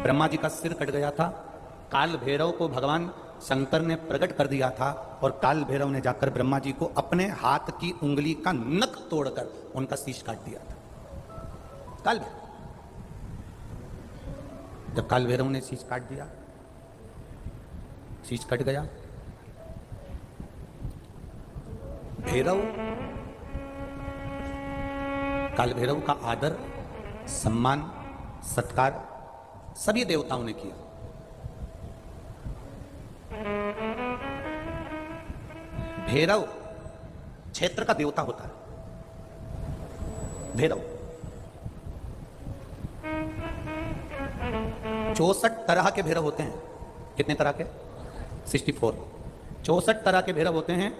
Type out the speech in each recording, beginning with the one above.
ब्रह्मा जी का सिर कट गया था। काल भैरव को भगवान शंकर ने प्रकट कर दिया था और काल भैरव ने जाकर ब्रह्मा जी को अपने हाथ की उंगली का नख तोड़कर उनका शीश काट दिया था। काल भैरव, जब काल भैरव ने शीश काट दिया, शीश कट गया, भैरव, काल भैरव का आदर, सम्मान, सत्कार सभी देवताओं ने किया। भैरव क्षेत्र का देवता होता है। भैरव 64 तरह के भैरव होते हैं। कितने तरह के? 64। 64 तरह के भैरव होते हैं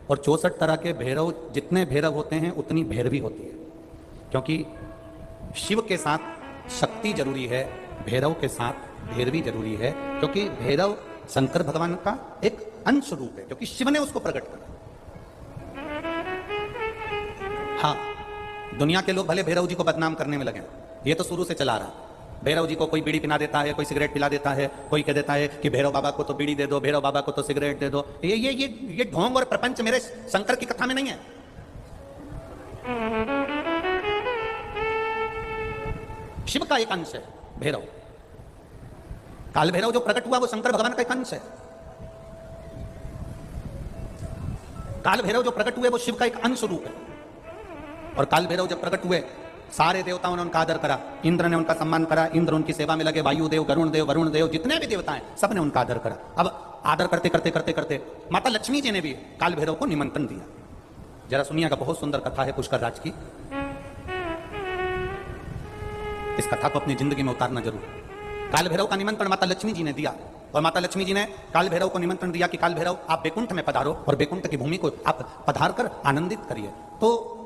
और 64 तरह के भैरव, जितने भैरव होते हैं उतनी भैरवी होती है, क्योंकि शिव के साथ शक्ति जरूरी है, भैरव के साथ भैरवी जरूरी है, क्योंकि भैरव शंकर भगवान का एक अंश रूप है, क्योंकि शिव ने उसको प्रकट करा। हाँ, दुनिया के लोग भले भैरव जी को बदनाम करने में लगे, ये तो शुरू से चला रहा। भैरव जी को कोई बीड़ी पिला देता है, कोई सिगरेट पिला देता है, कोई कह देता है कि भैरव बाबा को तो बीड़ी दे दो, भैरव बाबा को तो सिगरेट दे दो। ये ढोंग और प्रपंच मेरे शंकर की कथा में नहीं है। शिव का एक अंश है भैरव। काल भैरव जो प्रकट हुआ वो शंकर भगवान का एक अंश है। काल भैरव जो प्रकट हुए वो शिव का एक अंश रूप है। और काल भैरव जब प्रकट हुए, सारे देवताओं ने उनका आदर करा, इंद्र ने उनका सम्मान करा, इंद्र उनकी सेवा में लगे, वायुदेव, गरुण देव, वरुण देव, जितने भी देवता हैं सबने उनका आदर करा। अब आदर करते करते करते करते माता लक्ष्मी जी ने भी काल भैरव को निमंत्रण दिया। जरा सुनिएगा, बहुत सुंदर कथा है पुष्कर राज की। इस कथा को अपनी जिंदगी में उतारना जरूर। काल भैरव का निमंत्रण माता लक्ष्मी जी ने दिया और माता लक्ष्मी जी ने काल भैरव को निमंत्रण दिया कि काल भैरव आप बैकुंठ में पधारो और बैकुंठ की भूमि को आप पधार कर आनंदित करिए। तो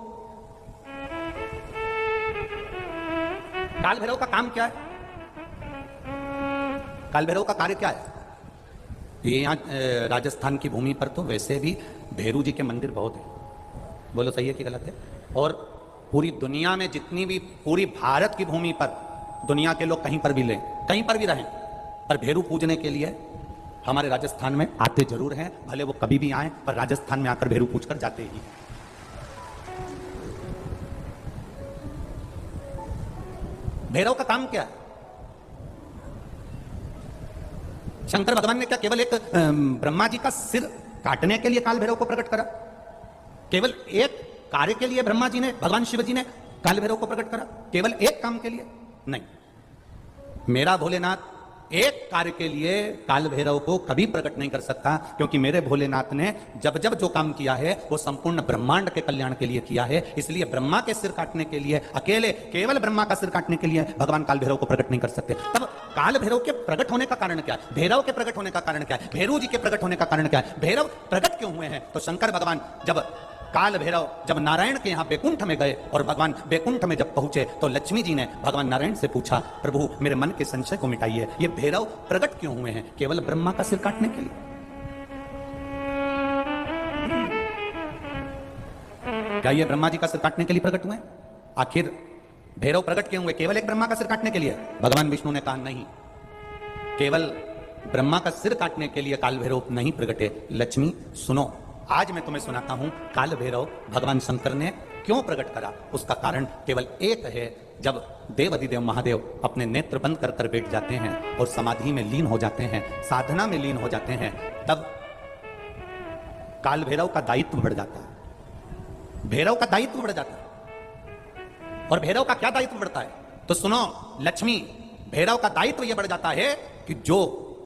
काल भैरव का काम क्या है? काल भैरव का कार्य क्या है? ये यहाँ राजस्थान की भूमि पर तो वैसे भी भैरू जी के मंदिर बहुत है। बोलो सही है कि गलत है? और पूरी दुनिया में जितनी भी, पूरी भारत की भूमि पर दुनिया के लोग कहीं पर भी लें, कहीं पर भी रहें, पर भैरू पूजने के लिए हमारे राजस्थान में आते जरूर हैं। भले वो कभी भी आए, पर राजस्थान में आकर भैरू पूज कर जाते ही। भैरव का काम क्या है? शंकर भगवान ने क्या केवल एक ब्रह्मा जी का सिर काटने के लिए काल भैरव को प्रकट करा? केवल एक कार्य के लिए ब्रह्मा जी ने, भगवान शिव जी ने काल भैरव को प्रकट करा? केवल एक काम के लिए? नहीं। मेरा भोलेनाथ एक कार्य के लिए काल भैरव को कभी प्रकट नहीं कर सकता, क्योंकि मेरे भोलेनाथ ने जब जब जो काम किया है वो संपूर्ण ब्रह्मांड के कल्याण के लिए किया है। इसलिए ब्रह्मा के सिर काटने के लिए, अकेले केवल ब्रह्मा का सिर काटने के लिए भगवान काल भैरव को प्रकट नहीं कर सकते। तब काल भैरव के प्रकट होने का कारण क्या है? भैरव के प्रकट होने का कारण क्या है? भैरू जी के प्रकट होने का कारण क्या है? भैरव प्रकट क्यों हुए हैं? तो शंकर भगवान जब काल भैरव जब नारायण के यहां बैकुंठ में गए और भगवान बैकुंठ में जब पहुंचे तो लक्ष्मी जी ने भगवान नारायण से पूछा, प्रभु मेरे मन के संशय को मिटाइए, ये भैरव प्रकट क्यों हुए हैं? केवल ब्रह्मा का सिर काटने के लिए? क्या ये ब्रह्मा जी का सिर काटने के लिए प्रकट हुए? आखिर भैरव प्रकट क्यों हुए? केवल एक ब्रह्मा का सिर काटने के लिए? भगवान विष्णु ने कहा नहीं, केवल ब्रह्मा का सिर काटने के लिए काल भैरव नहीं प्रकटे। लक्ष्मी सुनो, आज मैं तुम्हें सुनाता हूं काल भैरव भगवान शंकर ने क्यों प्रकट करा। उसका कारण केवल एक है। जब देव अधिदेव महादेव अपने नेत्र बंद कर कर बैठ जाते हैं और समाधि में लीन हो जाते हैं, साधना में लीन हो जाते हैं, तब काल भैरव का दायित्व बढ़ जाता है। भैरव का दायित्व बढ़ जाता है। और भैरव का क्या दायित्व बढ़ता है? तो सुनो लक्ष्मी, भैरव का दायित्व यह बढ़ जाता है कि जो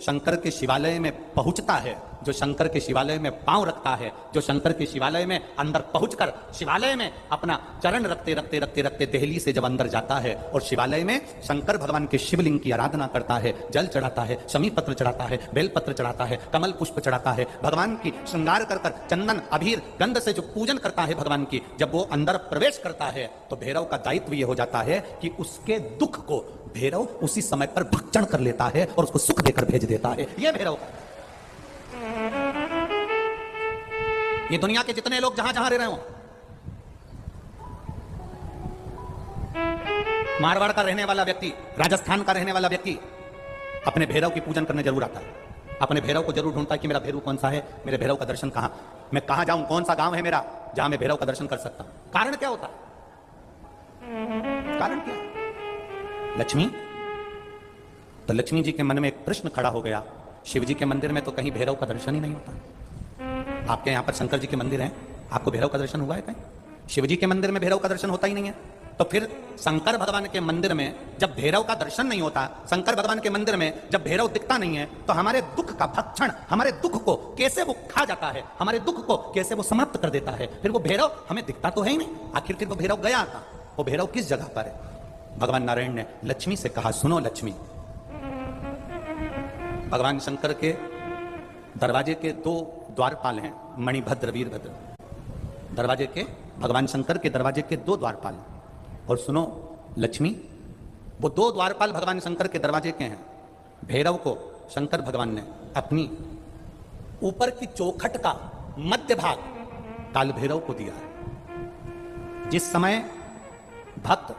शंकर के शिवालय में पहुंचता है, जो शंकर के शिवालय में पांव रखता है, जो शंकर के शिवालय में अंदर पहुंचकर शिवालय में अपना चरण रखते रखते रखते रखते दहली से जब अंदर जाता है और शिवालय में शंकर भगवान के शिवलिंग की आराधना करता है, जल चढ़ाता है, शमी पत्र चढ़ाता है, बेलपत्र चढ़ाता है, कमल पुष्प चढ़ाता है, भगवान की श्रृंगार कर कर चंदन अबीर गंध से जो पूजन करता है भगवान की, जब वो अंदर प्रवेश करता है तो भैरव का दायित्व यह हो जाता है कि उसके दुख को भैरव उसी समय पर भक्षण कर लेता है और उसको सुख देकर भेज देता है। यह भैरव का। ये दुनिया के जितने लोग जहां जहां रह रहे हो, मारवाड़ का रहने वाला व्यक्ति, राजस्थान का रहने वाला व्यक्ति, अपने भैरव की पूजन करने जरूर आता है, अपने भैरव को जरूर ढूंढता है कि मेरा भैरव कौन सा है, मेरे भैरव का दर्शन कहां, मैं कहां जाऊं, कौन सा गांव है मेरा जहां मैं भैरव का दर्शन कर सकता हूं। कारण क्या होता है? कारण क्या? लक्ष्मी। तो लक्ष्मी जी के मन में एक प्रश्न खड़ा हो गया, शिव जी के मंदिर में तो कहीं भैरव का दर्शन ही नहीं होता। आपके यहां पर शंकर जी के मंदिर हैं, आपको भैरव का दर्शन हुआ है कहीं? शिव जी के मंदिर में भैरव का दर्शन होता ही नहीं है। तो फिर शंकर भगवान के मंदिर में जब भैरव का दर्शन नहीं होता, शंकर भगवान के मंदिर में जब भैरव दिखता नहीं है, तो हमारे दुख का भक्षण, हमारे दुख को कैसे वो खा जाता है, हमारे दुख को कैसे वो समाप्त कर देता है। फिर वो भैरव हमें दिखता तो है ही नहीं, आखिर फिर वो भैरव गया था, वो भैरव किस जगह पर है? भगवान नारायण ने लक्ष्मी से कहा, सुनो लक्ष्मी, भगवान शंकर के दरवाजे के 2 द्वारपाल हैं, मणिभद्र वीरभद्र। दरवाजे के, भगवान शंकर के दरवाजे के 2 द्वारपाल। और सुनो लक्ष्मी, वो 2 द्वारपाल भगवान शंकर के दरवाजे के हैं। भैरव को शंकर भगवान ने अपनी ऊपर की चौखट का मध्य भाग काल भैरव को दिया है। जिस समय भक्त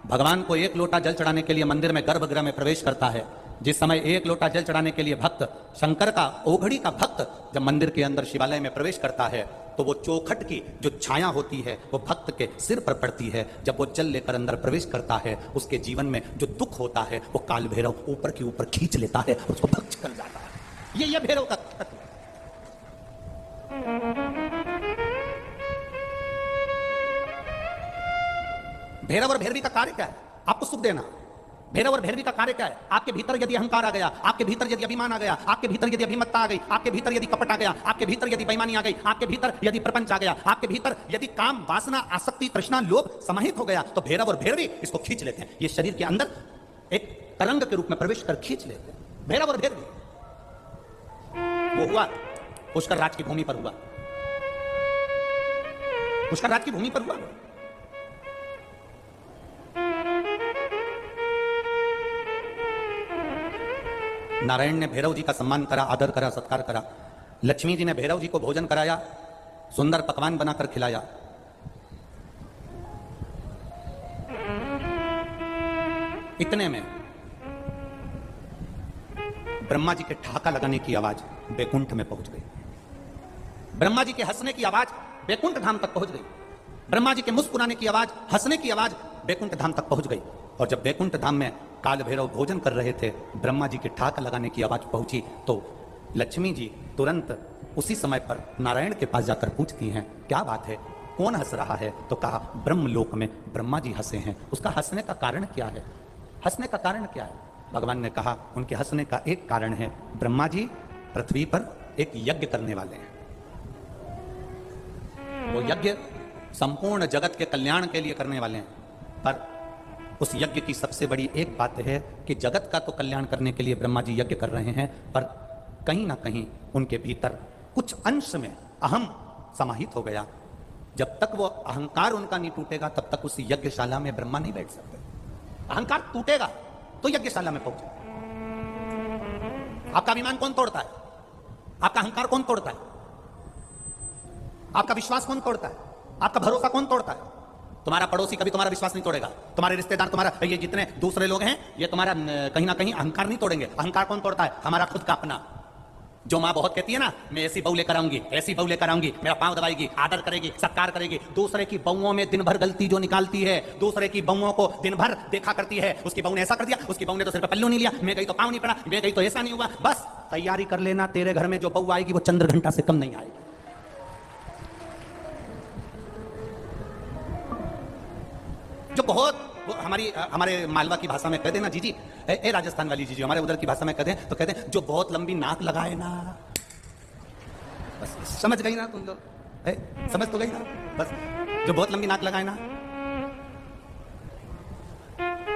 भगवान को 1 लोटा जल चढ़ाने के लिए मंदिर में गर्भगृह में प्रवेश करता है, जिस समय 1 लोटा जल चढ़ाने के लिए भक्त, शंकर का ओघड़ी का भक्त जब मंदिर के अंदर शिवालय में प्रवेश करता है, तो वो चौखट की जो छाया होती है वो भक्त के सिर पर पड़ती है। जब वो जल लेकर अंदर प्रवेश करता है, उसके जीवन में जो दुख होता है वो काल भैरव ऊपर की ऊपर खींच लेता है, उसको भक्त कर जाता है। ये भैरव का तत्व। भैरव और भैरवी का कार्य क्या है? आपको सुख देना। भैरव और भैरवी का कार्य क्या है? आपके भीतर यदि अहंकार आ गया, आपके भीतर यदि अभिमान आ गया, आपके भीतर यदि अभिमत्ता आ गई, आपके भीतर यदि कपट आ गया, आपके भीतर यदि बेईमानी आ गई, आपके भीतर यदि प्रपंच आ गया, आपके भीतर यदि काम, वासना, आसक्ति, तृष्णा, लोभ समाहित हो गया, तो भैरव और भैरवी इसको खींच लेते हैं। ये शरीर के अंदर एक तरंग के रूप में प्रवेश कर खींच लेते हैं। भैरव और भैरवी वो हुआ पुष्कर राज की भूमि पर हुआ, पुष्कर राज की भूमि पर हुआ। नारायण ने भैरव जी का सम्मान करा, आदर करा, सत्कार करा। लक्ष्मी जी ने भैरव जी को भोजन कराया, सुंदर पकवान बनाकर खिलाया। इतने में ब्रह्मा जी के ठहाका लगाने की आवाज बैकुंठ में पहुंच गई। ब्रह्मा जी के हंसने की आवाज बैकुंठ धाम तक पहुंच गई। ब्रह्मा जी के मुस्कुराने की आवाज, हंसने की आवाज बैकुंठ धाम तक पहुंच गई। और जब बैकुंठ धाम में काल भैरव भोजन कर रहे थे, ब्रह्मा जी के ठहाका लगाने की आवाज पहुंची, तो लक्ष्मी जी तुरंत उसी समय पर नारायण के पास जाकर पूछती हैं, क्या बात है, कौन हंस रहा है? तो कहा, ब्रह्मलोक में ब्रह्मा जी हंसे हैं। उसका हंसने का कारण क्या है? हंसने का कारण क्या है? भगवान ने कहा, उनके हंसने का एक कारण है, ब्रह्मा जी पृथ्वी पर एक यज्ञ करने वाले हैं। वो यज्ञ संपूर्ण जगत के कल्याण के लिए करने वाले हैं, पर उस यज्ञ की सबसे बड़ी एक बात है कि जगत का तो कल्याण करने के लिए ब्रह्मा जी यज्ञ कर रहे हैं, पर कहीं ना कहीं उनके भीतर कुछ अंश में अहम समाहित हो गया। जब तक वो अहंकार उनका नहीं टूटेगा, तब तक उस यज्ञशाला में ब्रह्मा नहीं बैठ सकते। अहंकार टूटेगा तो यज्ञशाला में पहुंचे। आपका अभिमान कौन तोड़ता है? आपका अहंकार कौन तोड़ता है? आपका विश्वास कौन तोड़ता है? आपका भरोसा कौन तोड़ता है? तुम्हारा पड़ोसी कभी तुम्हारा विश्वास नहीं तोड़ेगा, तुम्हारे रिश्तेदार, तुम्हारा ये जितने दूसरे लोग हैं, ये तुम्हारा कहीं ना कहीं अहंकार नहीं तोड़ेंगे। अहंकार कौन तोड़ता है? हमारा खुद का अपना। जो माँ बहुत कहती है ना, मैं ऐसी बहू लेकर आऊंगी, ऐसी बहू लेकर आऊंगी, मेरा पांव दबाएगी, आदर करेगी, सत्कार करेगी। दूसरे की बहुओं में दिन भर गलती जो निकालती है, दूसरे की बहुओं को दिन भर देखा करती है, उसकी बहू ने ऐसा कर दिया, उसकी बहू ने तो सिर पे पल्लू नहीं लिया, मैं गई तो पांव नहीं पड़ा, मैं गई तो ऐसा नहीं हुआ। बस तैयारी कर लेना, तेरे घर में जो बहू आएगी वो चंद्र घंटा से कम नहीं आएगी। जो बहुत हमारे मालवा की भाषा में कह देना, जीजी, ए राजस्थान वाली जीजी, हमारे उधर की भाषा में कह दें तो कहते हैं, जो बहुत लंबी नाक लगाए ना। बस समझ गई ना तुम लोग? समझ तो गई ना? बस जो बहुत लंबी नाक लगाए ना,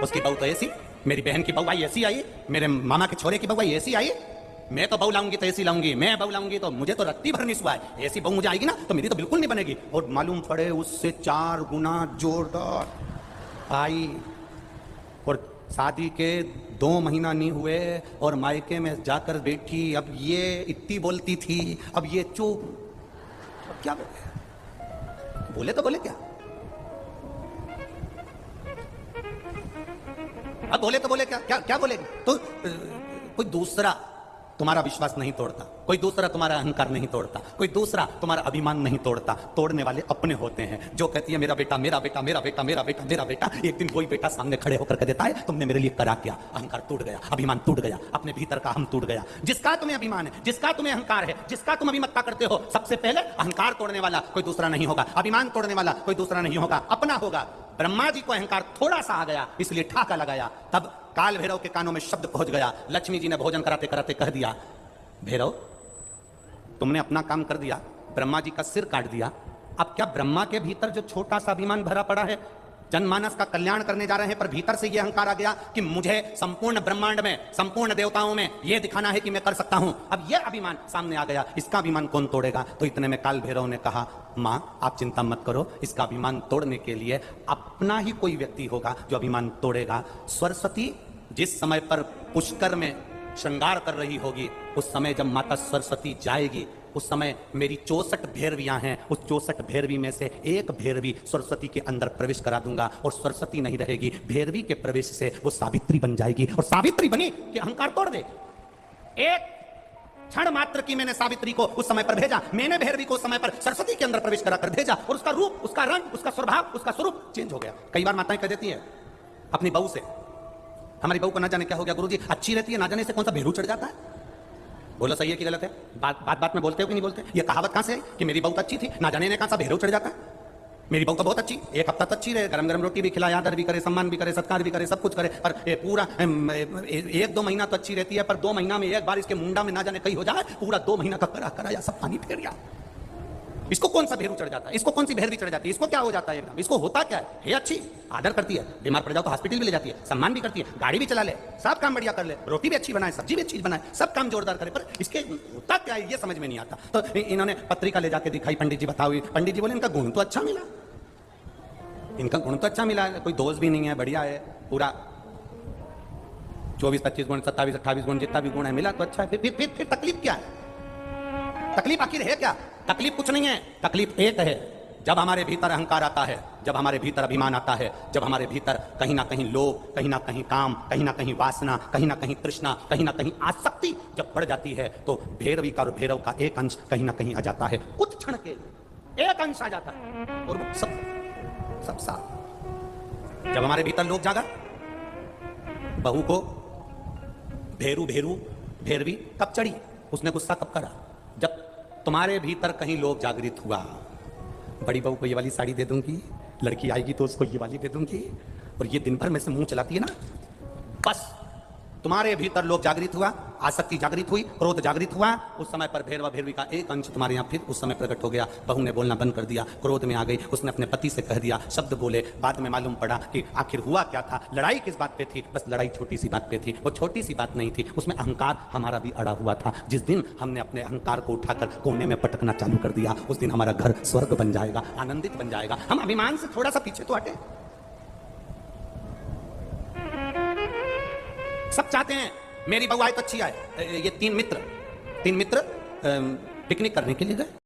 उसकी बहू तो ऐसी, मेरी बहन की बहू आई ऐसी आई, मेरे मामा के छोरे की बहू आई ऐसी आई, मैं तो बहू लाऊंगी तो ऐसी लाऊंगी, मैं बहू लाऊंगी तो मुझे तो रत्ती भर नहीं सुआ है, ऐसी बहू मुझे आएगी ना तो मेरी तो बिल्कुल नहीं बनेगी। और मालूम पड़े उससे 4 गुना जोरदार आई, और शादी के 2 महीना नहीं हुए और मायके में जाकर बैठी। अब ये इतनी बोलती थी, अब ये चुप। अब क्या बोले तो बोले क्या? अब बोले तो बोले क्या? क्या क्या बोलेगी? कोई दूसरा तुम्हारा विश्वास नहीं तोड़ता, कोई दूसरा तुम्हारा अहंकार नहीं तोड़ता, कोई दूसरा तुम्हारा अभिमान नहीं तोड़ता। तोड़ने वाले अपने होते हैं। जो कहती है मेरा बेटा मेरा बेटा मेरा बेटा मेरा बेटा मेरा बेटा, एक दिन कोई बेटा सामने खड़े होकर कह देता है तुमने मेरे लिए करा क्या, अहंकार टूट गया, अभिमान टूट गया, अपने भीतर का हम टूट गया। जिसका तुम्हें अभिमान है, जिसका तुम्हें अहंकार है, जिसका तुम अभिमत्ता करते हो, सबसे पहले अहंकार तोड़ने वाला कोई दूसरा नहीं होगा, अभिमान तोड़ने वाला कोई दूसरा नहीं होगा, अपना होगा। ब्रह्मा जी को अहंकार थोड़ा सा आ गया, इसलिए ठाका लगाया। तब काल भैरव के कानों में शब्द पहुंच गया। लक्ष्मी जी ने भोजन कराते कराते कह दिया, भैरव तुमने अपना काम कर दिया, ब्रह्मा जी का सिर काट दिया। अब क्या ब्रह्मा के भीतर जो छोटा सा अभिमान भरा पड़ा है, जनमानस का कल्याण करने जा रहे हैं, पर भीतर से यह अहंकार आ गया कि मुझे संपूर्ण ब्रह्मांड में, संपूर्ण देवताओं में यह दिखाना है कि मैं कर सकता हूं। अब यह अभिमान सामने आ गया, इसका अभिमान कौन तोड़ेगा? तो इतने में काल भैरव ने कहा, मां आप चिंता मत करो, इसका अभिमान तोड़ने के लिए अपना ही कोई व्यक्ति होगा जो अभिमान तोड़ेगा। सरस्वती जिस समय पर पुष्कर में श्रृंगार कर रही होगी, उस समय जब माता सरस्वती जाएगी, उस समय मेरी 64 भैरवियां हैं, उस 64 भैरवी में से एक भैरवी सरस्वती के अंदर प्रवेश करा दूंगा और सरस्वती नहीं रहेगी, भैरवी के प्रवेश से वो सावित्री बन जाएगी और सावित्री बनी कि अहंकार तोड़ दे। एक क्षण मात्र की मैंने सावित्री को उस समय पर भेजा, मैंने भैरवी को उस समय पर सरस्वती के अंदर प्रवेश करा कर भेजा और उसका रूप, उसका रंग, उसका स्वभाव, उसका स्वरूप चेंज हो गया। कई बार माताएं कह देती है अपनी बहू से, हमारी बहू को ना जाने क्या हो गया गुरुजी, अच्छी रहती है, ना जाने से कौन सा भेरू चढ़ जाता है। बोलो सही है कि गलत है? बात में बोलते हो कि नहीं बोलते? ये कहावत कहां से है कि मेरी बहू तो अच्छी थी, ना जाने ने कहां सा भेरू चढ़ जाता है। मेरी बहू तो बहुत अच्छी, एक हफ्ता तो अच्छी रहे, गरम गरम रोटी भी खिलाए, आदर भी करे, सम्मान भी करे, सत्कार भी करे, सब कुछ करे, पर पूरा 1-2 महीना तो अच्छी रहती है, पर 2 महीना में एक बार इसके मुंडा में ना जाने कहीं हो जाए, पूरा 2 महीना का कराया सब पानी फेर गया। इसको कौन सा भेरू चढ़ जाता है, इसको कौन सी भैरवी चढ़ जाती है, इसको क्या हो जाता है एकदम, इसको होता क्या है अच्छी, आदर करती है, बीमार पड़ जाओ तो हॉस्पिटल भी ले जाती है, सम्मान भी करती है, गाड़ी भी चला ले, सब काम बढ़िया कर ले, रोटी भी अच्छी बनाए, सब्जी भी अच्छी बनाए, सब काम जोरदार करे, पर इसके होता क्या है ये समझ में नहीं आता। तो इन्होंने पत्रिका ले जाके दिखाई, पंडित जी बताओ, पंडित जी बोले इनका गुण तो अच्छा मिला, इनका गुण तो अच्छा मिला, कोई दोष भी नहीं है, बढ़िया है, पूरा 24-25 गुण, 27-28 गुण, जितना भी गुण है मिला तो अच्छा है। फिर तकलीफ क्या है? तकलीफ आखिर है क्या? तकलीफ कुछ नहीं है, तकलीफ एक है, जब हमारे भीतर अहंकार आता है, जब हमारे भीतर अभिमान आता है, जब हमारे भीतर कहीं ना कहीं लोभ, कहीं ना कहीं काम, कहीं ना कहीं वासना, कहीं ना कहीं तृष्णा, कहीं ना कहीं आसक्ति जब बढ़ जाती है, तो भैरवी का और भैरव का एक अंश कहीं ना कहीं आ जाता है, कुछ क्षण के एक अंश आ जाता है और सब साथ। जब हमारे भीतर लोभ जागा, बहू को भैरवी कब चढ़ी, उसने गुस्सा कब करा? जब तुम्हारे भीतर कहीं लोभ जागृत हुआ, बड़ी बहू को ये वाली साड़ी दे दूंगी, लड़की आएगी तो उसको ये वाली दे दूंगी, और ये दिन भर में से मुंह चलाती है ना, बस तुम्हारे भीतर लोभ जागृत हुआ, आसक्ति जागृत हुई, क्रोध जागृत हुआ, उस समय पर भैरवा भैरवी का एक अंश तुम्हारे यहाँ फिर उस समय प्रकट हो गया। बहू ने बोलना बंद कर दिया, क्रोध में आ गई, उसने अपने पति से कह दिया, शब्द बोले, बाद में मालूम पड़ा कि आखिर हुआ क्या था, लड़ाई किस बात पे थी, बस लड़ाई छोटी सी बात पे थी, वो छोटी सी बात नहीं थी, उसमें अहंकार हमारा भी अड़ा हुआ था। जिस दिन हमने अपने अहंकार को उठाकर कोने में पटकना चालू कर दिया, उस दिन हमारा घर स्वर्ग बन जाएगा, आनंदित बन जाएगा। हम अभिमान से थोड़ा सा पीछे तो हटे, सब चाहते हैं मेरी बहू आए तो अच्छी आए। ये तीन मित्र पिकनिक करने के लिए गए,